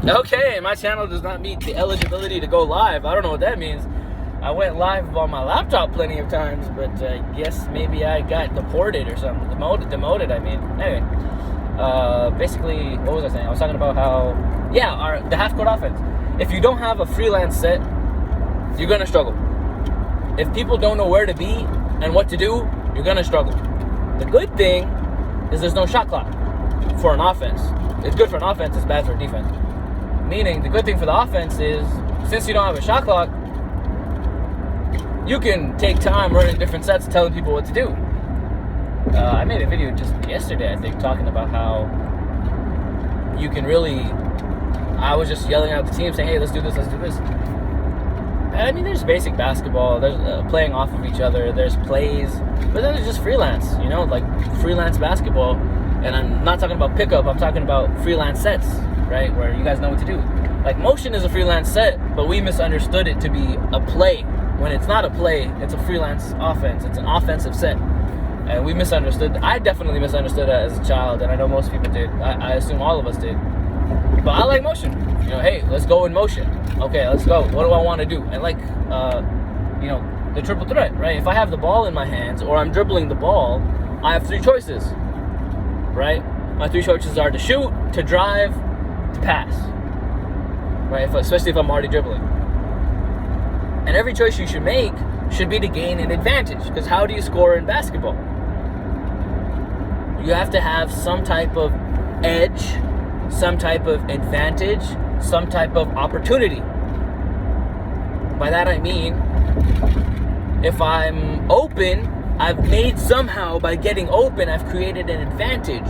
Okay, my channel does not meet the eligibility to go live. I don't know what that means. I went live on my laptop plenty of times, but I guess maybe I got deported or something. Demoted, I mean. Anyway, basically, what was I saying? I was talking about how, the half-court offense. If you don't have a freelance set, you're going to struggle. If people don't know where to be and what to do, you're going to struggle. The good thing is there's no shot clock for an offense. It's good for an offense, it's bad for a defense. Meaning, the good thing for the offense is, since you don't have a shot clock, you can take time running different sets telling people what to do. I made a video just yesterday, I think, talking about how you can really... I was just yelling out the team saying, hey, let's do this. I mean, there's basic basketball, there's playing off of each other, there's plays, but then there's just freelance, like freelance basketball. And I'm not talking about pickup, I'm talking about freelance sets, right, where you guys know what to do. Like, motion is a freelance set, but we misunderstood it to be a play. When it's not a play, it's a freelance offense, it's an offensive set. And we misunderstood, I definitely misunderstood that as a child, and I know most people did. I assume all of us did. But I like motion. Hey, let's go in motion. Okay, let's go. What do I want to do? And like, the triple threat, right? If I have the ball in my hands or I'm dribbling the ball, I have three choices, right? My three choices are to shoot, to drive, to pass, right? Especially if I'm already dribbling. And every choice you should make should be to gain an advantage. Because how do you score in basketball? You have to have some type of edge, some type of advantage, some type of opportunity. By that I mean, if I'm open, I've made somehow, by getting open, I've created an advantage.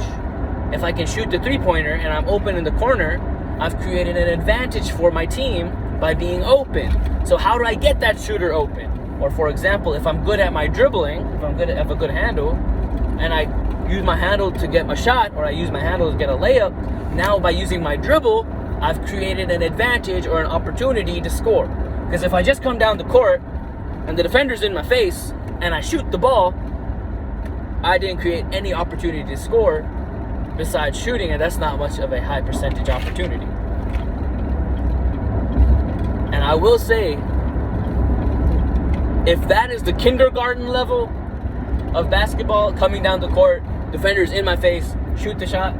If I can shoot the three-pointer and I'm open in the corner, I've created an advantage for my team by being open. So how do I get that shooter open? Or for example, if I'm good at my dribbling, if I have a good handle, and I use my handle to get my shot, or I use my handle to get a layup, now by using my dribble, I've created an advantage or an opportunity to score. Because if I just come down the court and the defender's in my face and I shoot the ball, I didn't create any opportunity to score besides shooting, and that's not much of a high percentage opportunity. And I will say, if that is the kindergarten level of basketball, coming down the court, defenders in my face, shoot the shot,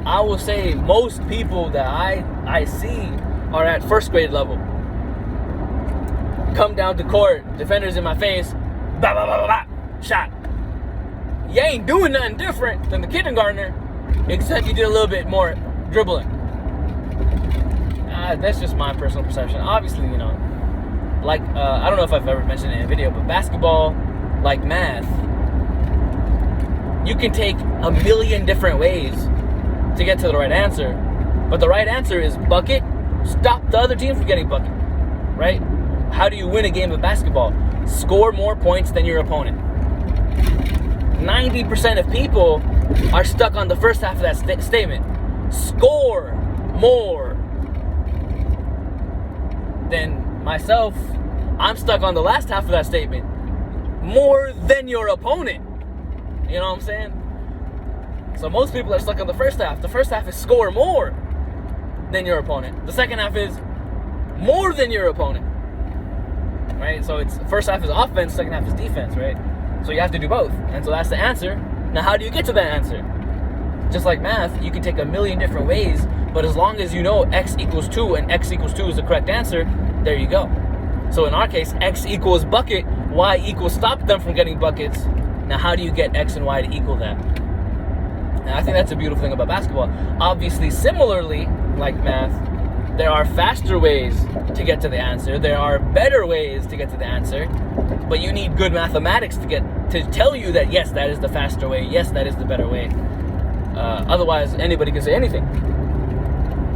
I will say most people that I see are at first grade level. Come down the court, defenders in my face, blah, blah, blah, blah, blah, shot. You ain't doing nothing different than the kindergartner, except you did a little bit more dribbling. That's just my personal perception. Obviously, like, I don't know if I've ever mentioned it in a video, but basketball, like math, you can take a million different ways to get to the right answer, but the right answer is bucket, stop the other team from getting bucket, right? How do you win a game of basketball? Score more points than your opponent. 90% of people are stuck on the first half of that statement. Score more. Then myself, I'm stuck on the last half of that statement. More than your opponent. You know what I'm saying? So most people are stuck on the first half. The first half is score more than your opponent. The second half is more than your opponent. Right? So it's first half is offense, second half is defense, right? So you have to do both. And so that's the answer. Now how do you get to that answer? Just like math, you can take a million different ways, but as long as you know x equals 2 and x equals 2 is the correct answer, there you go. So in our case, x equals bucket, y equals stop them from getting buckets. Now how do you get x and y to equal that? And I think that's a beautiful thing about basketball. Obviously, similarly, like math, there are faster ways to get to the answer. There are better ways to get to the answer. But you need good mathematics to tell you that, yes, that is the faster way. Yes, that is the better way. Otherwise, anybody can say anything.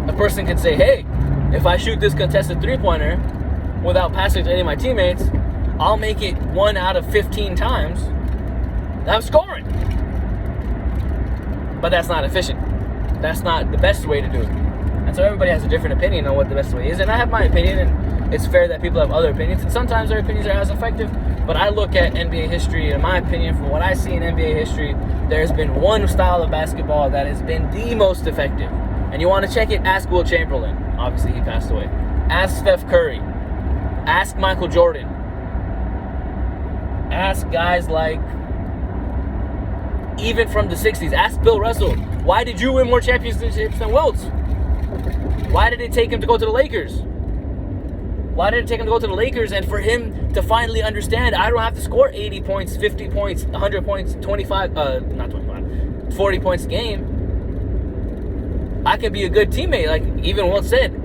A person can say, hey, if I shoot this contested three-pointer without passing to any of my teammates, I'll make it 1 out of 15 times. I'm scoring. But that's not efficient. That's not the best way to do it. And so everybody has a different opinion on what the best way is. And I have my opinion, and it's fair that people have other opinions. And sometimes their opinions are as effective. But I look at NBA history, and in my opinion, from what I see in NBA history, there's been one style of basketball that has been the most effective. And you want to check it, ask Will Chamberlain. Obviously, he passed away. Ask Steph Curry. Ask Michael Jordan. Ask guys like, even from the 60s, ask Bill Russell. Why did you win more championships than Wilt? Why did it take him to go to the Lakers? Why did it take him to go to the Lakers and for him to finally understand, I don't have to score 80 points, 50 points, 100 points, 40 points a game. I can be a good teammate. Like even Wilt said,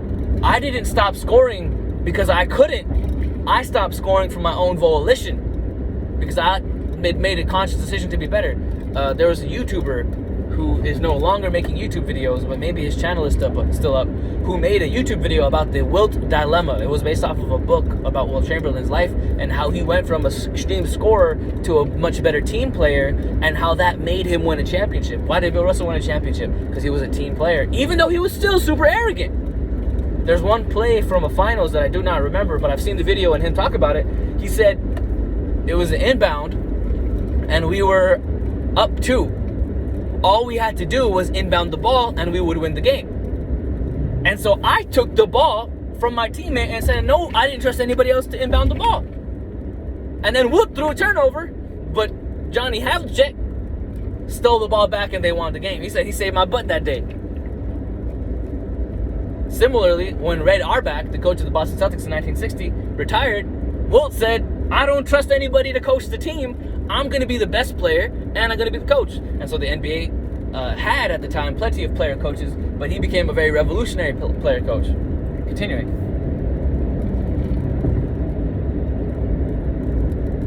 I didn't stop scoring because I couldn't. I stopped scoring from my own volition because I made a conscious decision to be better. There was a YouTuber who is no longer making YouTube videos, but maybe his channel is still up, who made a YouTube video about the Wilt dilemma. It was based off of a book about Wilt Chamberlain's life and how he went from an extreme scorer to a much better team player and how that made him win a championship. Why did Bill Russell win a championship? Because he was a team player, even though he was still super arrogant. There's one play from a finals that I do not remember, but I've seen the video and him talk about it. He said it was an inbound and we were up 2. All we had to do was inbound the ball and we would win the game. And so I took the ball from my teammate and said, no, I didn't trust anybody else to inbound the ball. And then Wilt threw a turnover, but Johnny Havlicek stole the ball back and they won the game. He said he saved my butt that day. Similarly, when Red Auerbach, the coach of the Boston Celtics in 1960, retired, Wilt said, I don't trust anybody to coach the team. I'm going to be the best player, and I'm going to be the coach. And so the NBA had, at the time, plenty of player coaches, but he became a very revolutionary player coach. Continuing.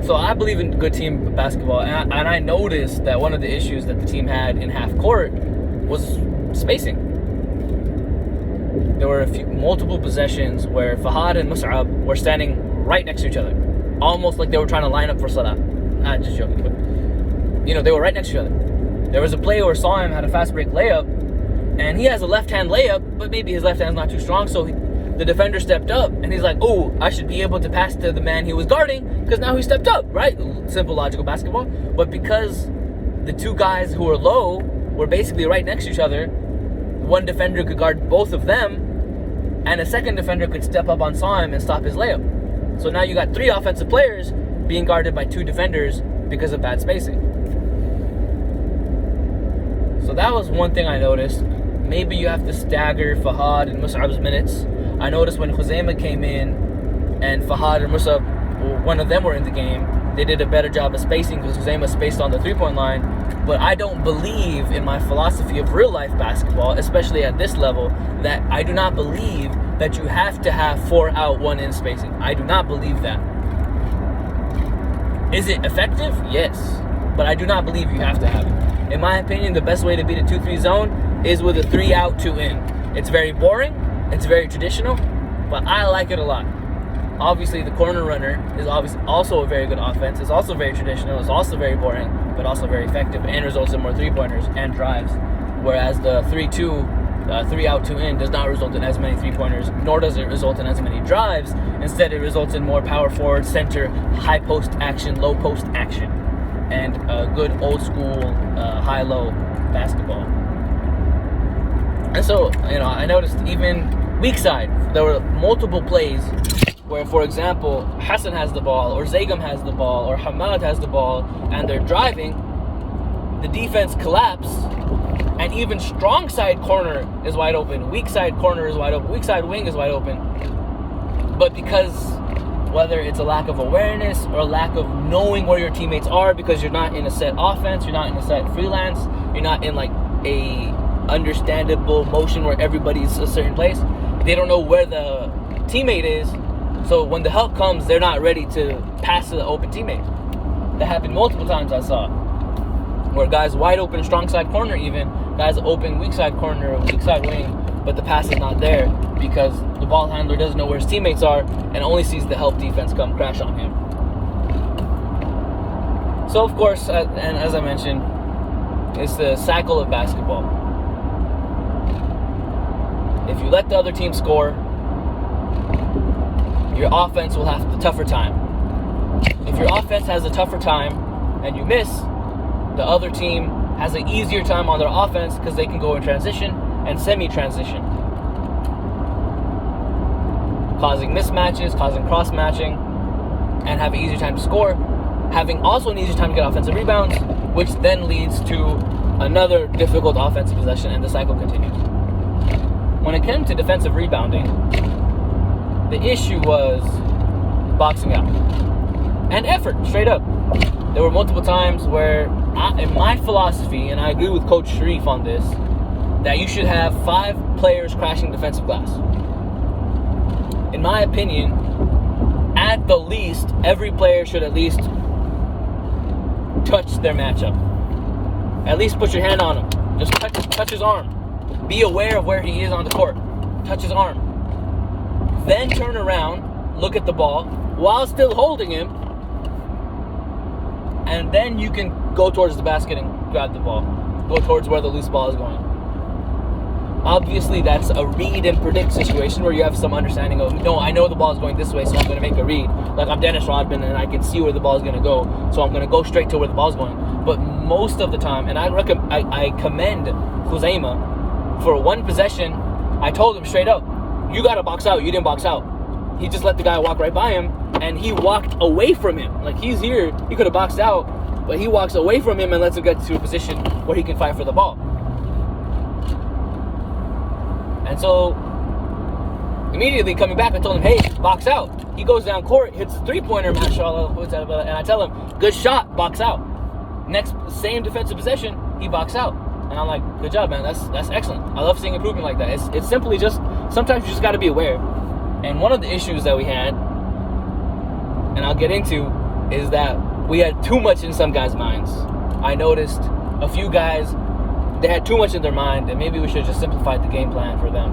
So I believe in good team basketball, and I noticed that one of the issues that the team had in half court was spacing. There were multiple possessions where Fahad and Mus'ab were standing right next to each other, almost like they were trying to line up for Salah. Not just joking, but they were right next to each other. There was a play where Salim had a fast break layup, and he has a left-hand layup, but maybe his left hand's not too strong, so the defender stepped up, and he's like, oh, I should be able to pass to the man he was guarding, because now he stepped up, right? Simple, logical basketball. But because the two guys who were low were basically right next to each other, one defender could guard both of them, and a second defender could step up on Salim and stop his layup. So now you got 3 offensive players being guarded by 2 defenders because of bad spacing. So that was one thing I noticed. Maybe you have to stagger Fahad and Mus'ab's minutes. I noticed when Khuzaimah came in and Fahad and Mus'ab, one of them were in the game, they did a better job of spacing because Khuzaimah spaced on the 3-point line. But I don't believe in my philosophy of real life basketball, especially at this level, that I do not believe that you have to have 4 out, 1 in spacing. I do not believe that. Is it effective? Yes. But I do not believe you have to have it. In my opinion, the best way to beat a 2-3 zone is with a 3 out, 2 in. It's very boring. It's very traditional. But I like it a lot. Obviously, the corner runner is obviously also a very good offense. It's also very traditional. It's also very boring, but also very effective and results in more 3-pointers and drives. Whereas the 3-2, 3 out, 2 in does not result in as many 3-pointers, nor does it result in as many drives. Instead, it results in more power forward, center, high post action, low post action, and good old school high-low basketball. And so, I noticed even weak side, there were multiple plays where, for example, Hassan has the ball, or Zaygam has the ball, or Hamad has the ball, and they're driving, the defense collapse, and even strong side corner is wide open, weak side corner is wide open, weak side wing is wide open. But because whether it's a lack of awareness or a lack of knowing where your teammates are, because you're not in a set offense, you're not in a set freelance, you're not in like a understandable motion where everybody's a certain place, they don't know where the teammate is. So when the help comes, they're not ready to pass to the open teammate. That happened multiple times I saw, where guys wide open, strong side corner even, guys open, weak side corner, weak side wing, but the pass is not there because the ball handler doesn't know where his teammates are and only sees the help defense come crash on him. So of course, and as I mentioned, it's the cycle of basketball. If you let the other team score, your offense will have the tougher time. If your offense has a tougher time and you miss, the other team has an easier time on their offense because they can go in transition and semi-transition, causing mismatches, causing cross-matching, and have an easier time to score, having also an easier time to get offensive rebounds, which then leads to another difficult offensive possession, and the cycle continues. When it came to defensive rebounding, the issue was boxing out and effort, straight up. There were multiple times where, in my philosophy, and I agree with Coach Sharif on this, that you should have 5 players crashing defensive glass. In my opinion, at the least, every player should at least touch their matchup. At least put your hand on him. Just touch his arm. Be aware of where he is on the court. Touch his arm. Then turn around, look at the ball, while still holding him, and then you can go towards the basket and grab the ball. Go towards where the loose ball is going. Obviously, that's a read and predict situation where you have some understanding of, no, I know the ball is going this way, so I'm going to make a read. Like, I'm Dennis Rodman, and I can see where the ball is going to go, so I'm going to go straight to where the ball is going. But most of the time, and I commend Khuzaima for one possession, I told him straight up, you got to box out. You didn't box out. He just let the guy walk right by him, and he walked away from him. Like, he's here. He could have boxed out, but he walks away from him and lets him get to a position where he can fight for the ball. And so, immediately coming back, I told him, hey, box out. He goes down court, hits a three-pointer, mashallah, and I tell him, good shot, box out. Next, same defensive possession, he box out. And I'm like, good job, man, that's excellent. I love seeing improvement like that. It's simply just, sometimes you just got to be aware. And one of the issues that we had, and I'll get into, is that we had too much in some guys' minds. I noticed a few guys, they had too much in their mind, and maybe we should have just simplified the game plan for them,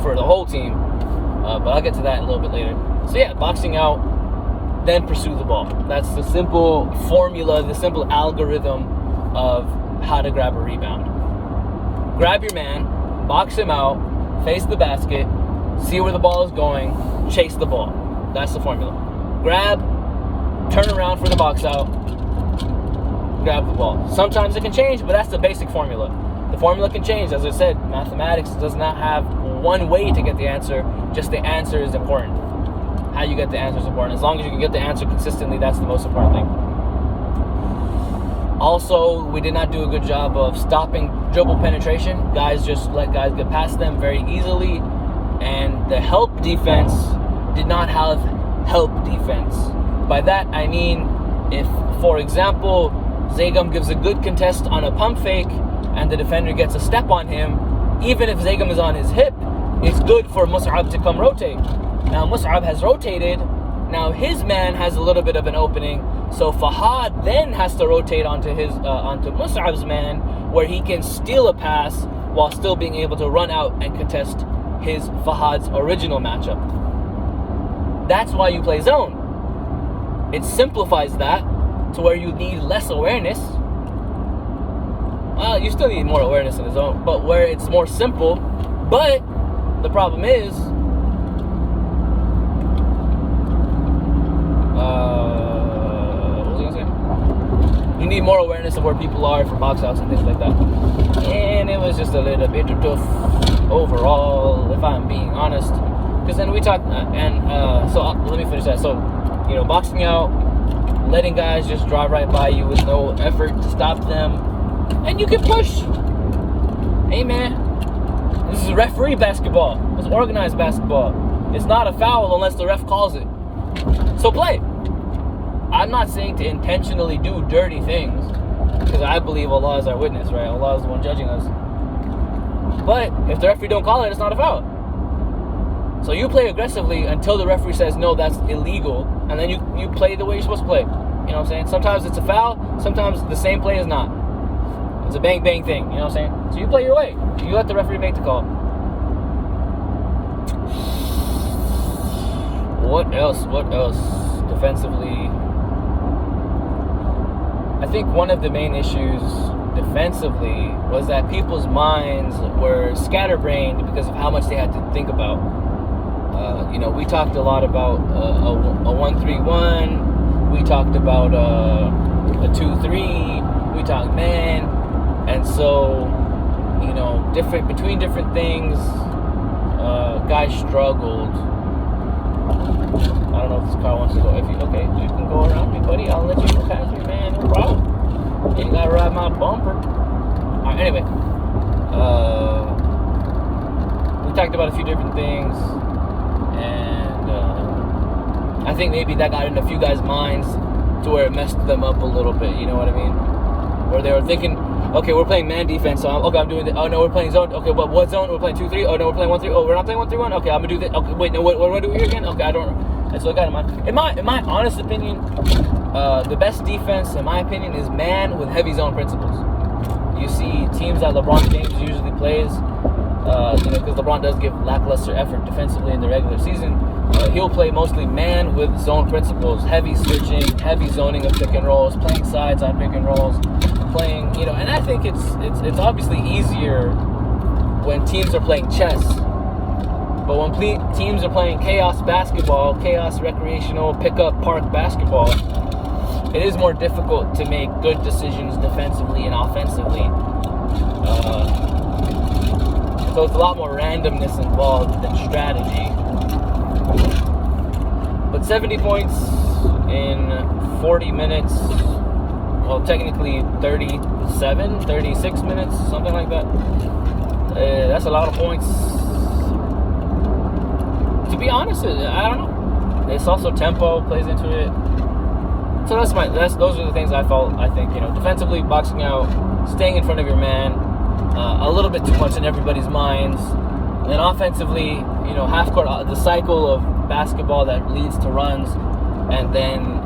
for the whole team. But I'll get to that a little bit later. So yeah, boxing out, then pursue the ball. That's the simple formula, the simple algorithm of how to grab a rebound. Grab your man, box him out, face the basket, see where the ball is going, chase the ball. That's the formula. Grab, turn around for the box out, grab the ball. Sometimes it can change, but that's the basic formula. The formula can change. As I said, mathematics does not have one way to get the answer, just the answer is important. How you get the answer is important. As long as you can get the answer consistently, that's the most important thing. Also, we did not do a good job of stopping dribble penetration. Guys just let guys get past them very easily. And the help defense did not have help defense. By that, I mean, if, for example, Zagam gives a good contest on a pump fake and the defender gets a step on him, even if Zagam is on his hip, it's good for Mus'ab to come rotate. Now, Mus'ab has rotated. Now, his man has a little bit of an opening. So, Fahad then has to rotate onto Mus'ab's man, where he can steal a pass while still being able to run out and contest his Fahad's original matchup. That's why you play zone. It simplifies that to where you need less awareness. Well, you still need more awareness in the zone, but where it's more simple. But the problem is, what was I gonna say? You need more awareness of where people are for box outs and things like that. And it was just a little bit tough overall, if I'm being honest. Because then we talked, let me finish that. So, boxing out, letting guys just drive right by you with no effort to stop them, and you can push. Hey man, this is referee basketball. It's organized basketball. It's not a foul unless the ref calls it. So play. I'm not saying to intentionally do dirty things, because I believe Allah is our witness, right? Allah is the one judging us. But if the referee don't call it, it's not a foul. So you play aggressively until the referee says, no, that's illegal. And then you play the way you're supposed to play. You know what I'm saying? Sometimes it's a foul. Sometimes the same play is not. It's a bang-bang thing. You know what I'm saying? So you play your way. You let the referee make the call. What else? Defensively, I think one of the main issues defensively was that people's minds were scatterbrained because of how much they had to think about. We talked a lot about a 1-3-1. We talked about a 2-3. We talked man. And so, between different things, guys struggled. I don't know if this car wants to go. Okay, you can go around me, buddy. I'll let you go past me, man. No problem. You gotta ride my bumper. Alright, anyway. We talked about a few different things, and I think maybe that got in a few guys' minds to where it messed them up a little bit. You know what I mean? Where they were thinking, okay, we're playing man defense, so I'm doing this. Oh no, we're playing zone. Okay, but what zone? We're playing 2-3. Oh no, we're playing 1-3. Oh, we're not playing 1-3-1. Okay, I'm gonna do this. Okay, wait, no, what do I do here again? Okay, I don't. That's what I got in mind. In my honest opinion, the best defense, in my opinion, is man with heavy zone principles. You see teams that LeBron James usually plays, because LeBron does give lackluster effort defensively in the regular season. He'll play mostly man with zone principles, heavy switching, heavy zoning of pick and rolls, playing sides on pick and rolls, playing, and I think it's obviously easier when teams are playing chess. But when teams are playing chaos basketball, chaos recreational pickup park basketball, it is more difficult to make good decisions defensively and offensively. So it's a lot more randomness involved than strategy. But 70 points in 40 minutes, well, technically 36 minutes, something like that. That's a lot of points. To be honest, I don't know. It's also tempo plays into it. So those are the things I think, defensively, boxing out, staying in front of your man, a little bit too much in everybody's minds. And then offensively, half court, the cycle of basketball that leads to runs, and then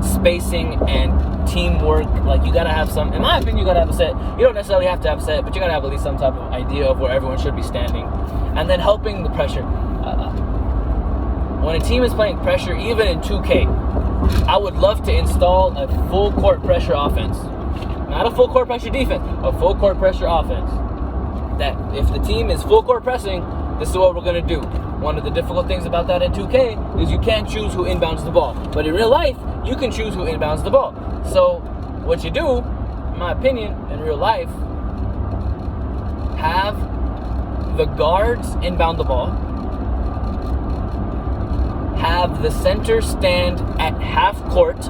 spacing and teamwork. Like, you gotta have some. In my opinion, you gotta have a set. You don't necessarily have to have a set, but you gotta have at least some type of idea of where everyone should be standing, and then helping the pressure. When a team is playing pressure, even in 2K, I would love to install a full court pressure offense. Not a full court pressure defense, a full court pressure offense. That if the team is full court pressing, this is what we're going to do. One of the difficult things about that in 2K is you can't choose who inbounds the ball. But in real life, you can choose who inbounds the ball. So what you do, in my opinion, in real life, have the guards inbound the ball. Have the center stand at half court,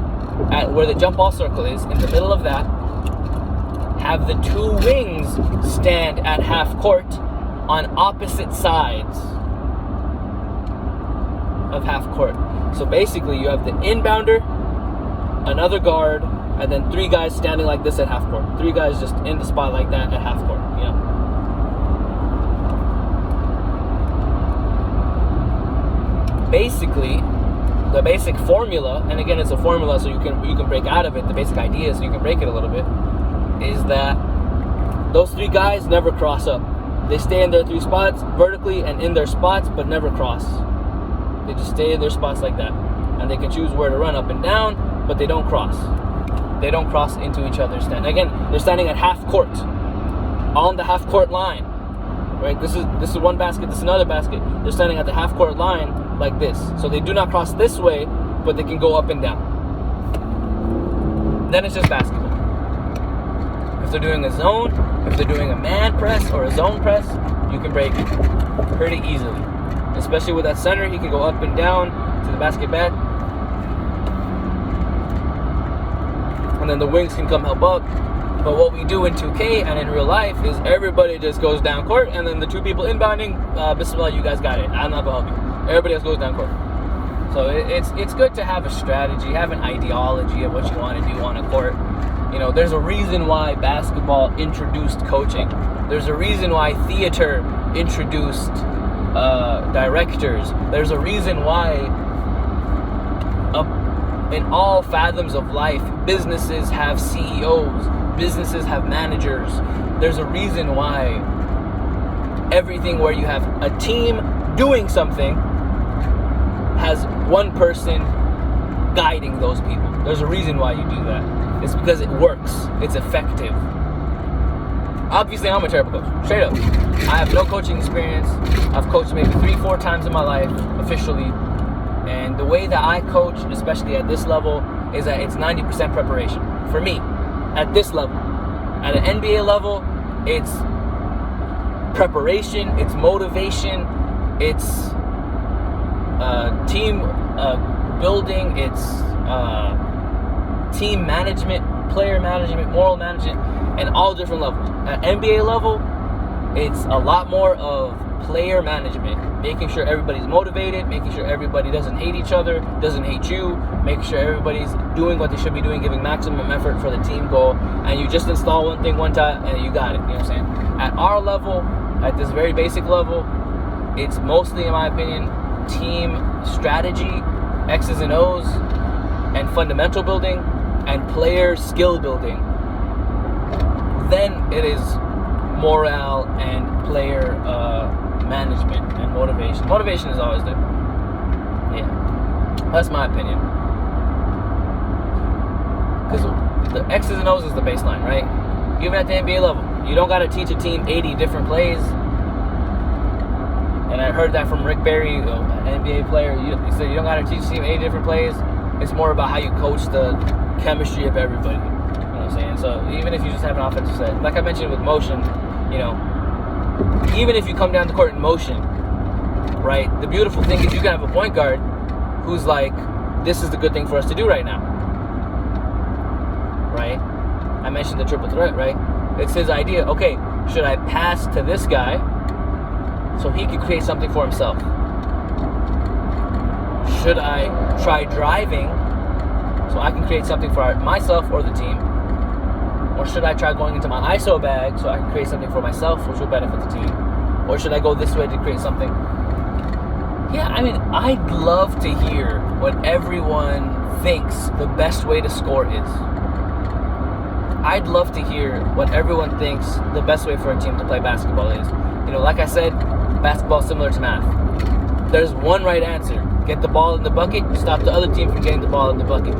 at where the jump ball circle is, in the middle of that. Have the two wings stand at half court on opposite sides of half court. So basically, you have the inbounder, another guard, and then three guys standing like this at half court. Three guys just in the spot like that at half court. Basically, the basic formula, and again, it's a formula, so you can break out of it. The basic idea, so you can break it a little bit, is that those three guys never cross up. They stay in their three spots vertically and in their spots, but never cross. They just stay in their spots like that, and they can choose where to run up and down, but they don't cross. They don't cross into each other's stand. Again, they're standing at half court, on the half court line. Right? This is one basket. This is another basket. They're standing at the half court line like this, so they do not cross this way, but they can go up and down. Then it's just basketball. If they're doing a zone, if they're doing a man press or a zone press, you can break it pretty easily. Especially with that center, he can go up and down to the basket back. And then the wings can come help up. But what we do in 2K and in real life is everybody just goes down court, and then the two people inbounding, bismillah, you guys got it. I'm not going to help you. Everybody else goes down court. So it's good to have a strategy, have an ideology of what you want to do on a court. There's a reason why basketball introduced coaching. There's a reason why theater introduced directors. There's a reason why in all fathoms of life, businesses have CEOs, businesses have managers. There's a reason why everything where you have a team doing something has one person guiding those people. There's a reason why you do that. It's because it works. It's effective. Obviously, I'm a terrible coach. Straight up. I have no coaching experience. I've coached maybe 3-4 times in my life, officially. And the way that I coach, especially at this level, is that it's 90% preparation. For me. at this level. At an NBA level, it's preparation, it's motivation, it's team building, it's team management, player management, moral management, and all different levels. At NBA level, it's a lot more of player management, making sure everybody's motivated, making sure everybody doesn't hate each other, doesn't hate you, making sure everybody's doing what they should be doing, giving maximum effort for the team goal, and you just install one thing one time and you got it, you know what I'm saying? At our level, at this very basic level, it's mostly, in my opinion, team strategy, X's and O's, and fundamental building, and player skill building. Then it is morale and player management and motivation. Motivation is always there. Yeah, that's my opinion. Because the X's and O's is the baseline, right? Even at the NBA level, you don't got to teach a team 80 different plays. And I heard that from Rick Barry, an NBA player. He said you don't got to teach a team 80 different plays. It's more about how you coach the chemistry of everybody. You know what I'm saying? So even if you just have an offensive set, like I mentioned with motion, you know, even if you come down the court in motion, right? The beautiful thing is you can have a point guard who's like, this is the good thing for us to do right now, right? I mentioned the triple threat, right? It's his idea. Okay, should I pass to this guy so he can create something for himself? Should I try driving so I can create something for myself or the team? Or should I try going into my ISO bag so I can create something for myself, which will benefit the team? Or should I go this way to create something? Yeah, I mean, I'd love to hear what everyone thinks the best way to score is. I'd love to hear what everyone thinks the best way for a team to play basketball is. You know, like I said, basketball is similar to math. There's one right answer. Get the ball in the bucket, stop the other team from getting the ball in the bucket.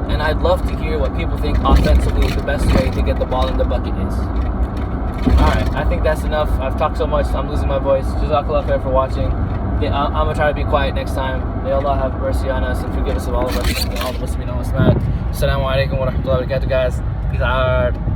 And I'd love to hear what people think offensively the best way to get the ball in the bucket is. Alright, I think that's enough. I've talked so much, I'm losing my voice. Jazakallah khair for watching. Yeah, I'm going to try to be quiet next time. May Allah have mercy on us and forgive us of all of our sins and all the Muslimin and Muslimat. Assalamu alaikum wa rahmatullahi wa barakatuh, guys. Peace out.